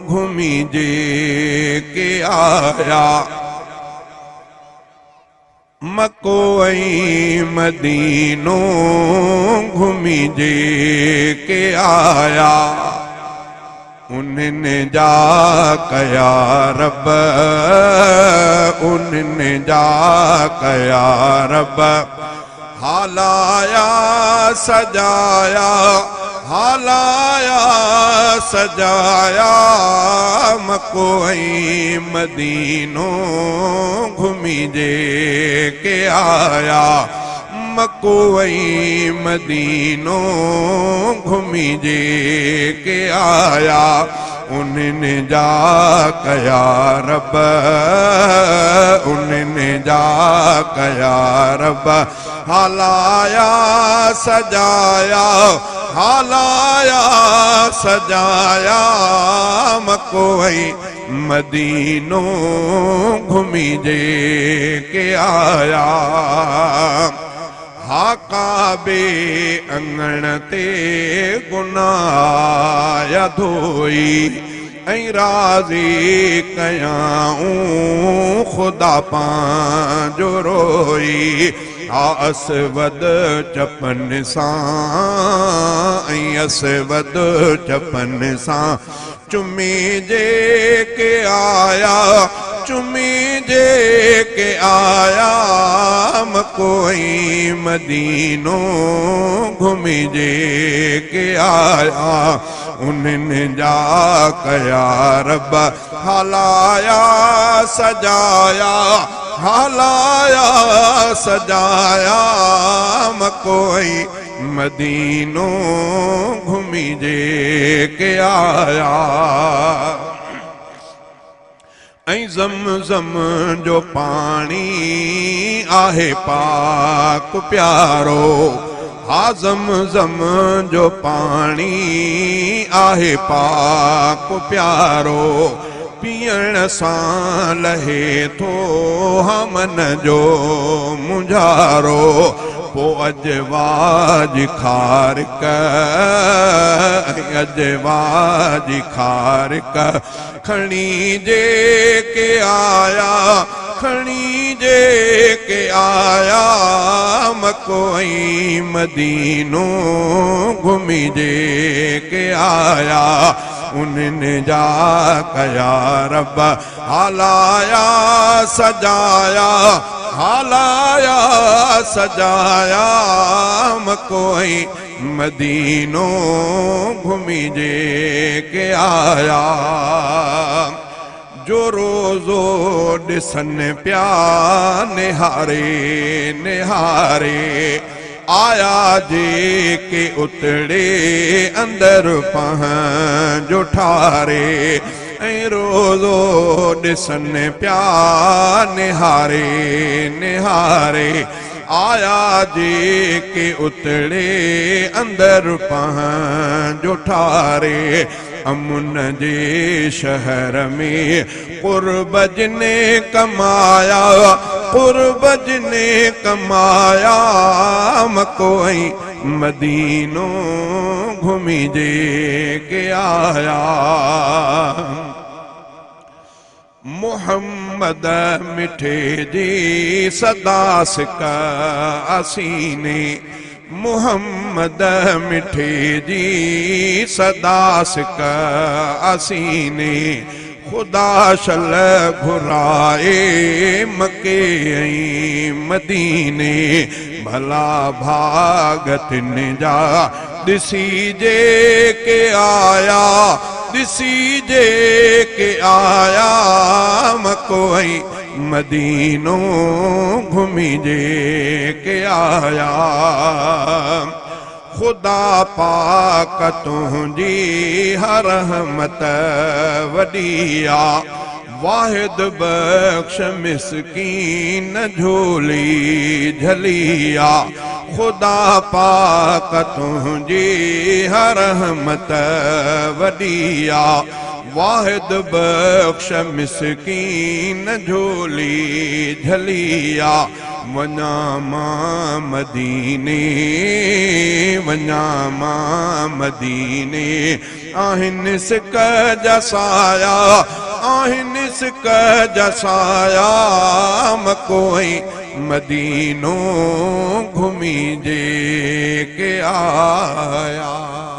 घूमी जे के आया मको ऐं मदीनो घूमी जे के आया उन्हनि जा कया रब उन्हनि जा कया रब हालाया सजाया हालाया सजाया मको ऐं मदीनो घूमी जे के आया मको ऐं मदीनो घूमी जे के आया उन्हनि जा कया रब उन्हनि जा कया रब हालाया सजाया हालाया सजाया मको ऐं मदीनो घूमी जे के आया हा काबे अंगण ते गुनाह धोई ऐं राज़ी कयाऊं ख़ुदा पांजो रोई असवद चपन सां ऐं असवद चपन सां चुमी जे के आया चुमी जे के आया मको ऐं मदीनो घूमी जे के आया उन्हनि जा कया रब हालाया सजाया हालाया सजाया मको ऐं मदीनो घूमी जे के आया ऐं ज़मज़म जो पानी आहे पाक प्यारो हा ज़मज़म जो पानी आहे पाक प्यारो पीअण सां लहे थो हमन जो मुंझारो पो अजवाज खारक अजवाज खारक खणी जे के आया खणी जे के आया मको ऐं मदीनो घूमी जे के आया उन्हनि जा कया रब हालाया सजाया हालाया सजाया मको ऐं मदीनो घूमी जे के आया जो रोज़ो ॾिसनि पिया निहारे निहारे आया जे के उतड़े अंदर पंहिंजो ठारे ऐं रोज़ो ॾिसनि पिया निहारे निहारे आया जे के उतड़े अंदर पंहिंजो ठारे अमुन जे शहर में क़ुर्ब जिने कमाया क़ुर्ब जिने कमाया मको ऐं मदीनो घूमी जे के आया मोहम्मद मिठे जी सदा सिक असीने मोहम्मद मिठे जी सदा सिक असीने खुदा शल घुराए मके ऐं मदीने भला भागतिन जा ॾिसी जे के आया ॾिसी जे के आया मको ऐं मदीनो घूमी जे के आया खुदा पाक तुंहिंजी हर रहमत वॾी आ वाहिद बख्श मिस्कीन झोली झलिया खुदा पाक तुंहिंजी हर रहमत वॾी आ वाहिद बख्श मिस्कीन झोली झलिया वञा मां मदीने वञा मां मदीने आहिनि सिक जसाया आहिनि सिक जसाया मको ऐं मदीनो घुमी जे के आया।